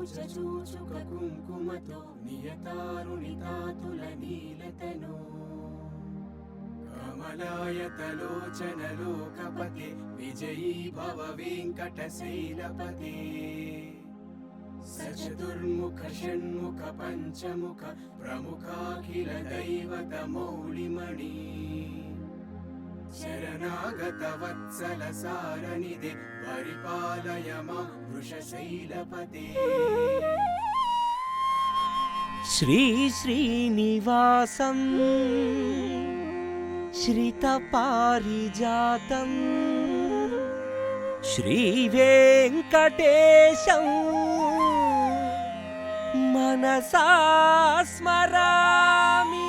చూచుక కుంకుమతో నియతారుణితాతుల నీలతను కమలాయతలోచనలోకపతే విజయీ భవ వెంకటశైలపతే సచతుర్ముఖ షణ్ముఖ పంచముఖ ప్రముఖాఖిల దైవత మౌళిమణి శరణాగత వత్సల సారనిదే పరిపాలయ మాం వృషశైలపతే శ్రీ శ్రీనివాసం శ్రిత పారిజాతం శ్రీ వెంకటేశం మనసా స్మరామి.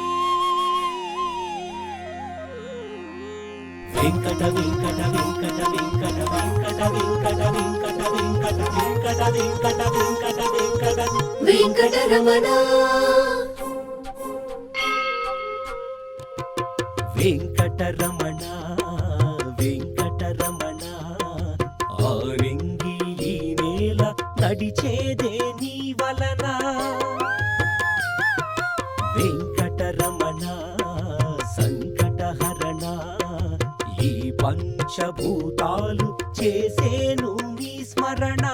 వెంకట వెంకట వెంకట వెంకట వెంకట వెంకట వెంకట వెంకట వెంకట వెంకట వెంకట వెంకట వెంకటరమణ వెంకటరమణ వెంకటరమణ ఆరింగి ఈ నేల నడిచేదే నీ వలన వెంకటరమణ సంకటహరణ ఈ పంచభూతాలు చేసేను నీ స్మరణ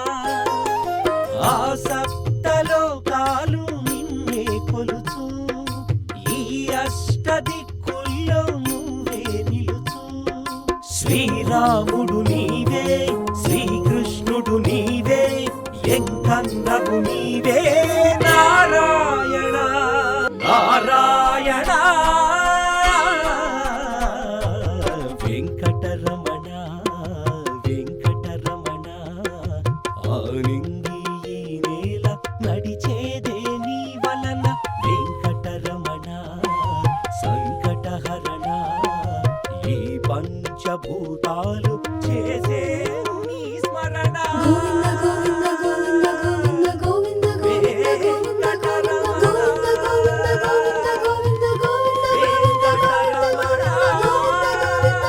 ఆసప్తలోకాలు నిన్నే కొలుచు ఈ అష్టదిక్కుల్లో నువ్వే నిలుచు శ్రీరాముడు నీవే శ్రీకృష్ణుడు నీవే ఎంకన్నగు నీవే నారాయణ నారాయణ వెంకటరమణ వెంకటరమణ ఆనింగి ఈ నేల నడిచేదే నీ వలన వెంకటరమణ సంకటహరణ ఈ పంచభూతాలు చేసే నీ స్మరణ గోవింద గోవింద గోవింద గోవింద గోవింద గోవింద గోవింద గోవింద గోవింద గోవింద గోవింద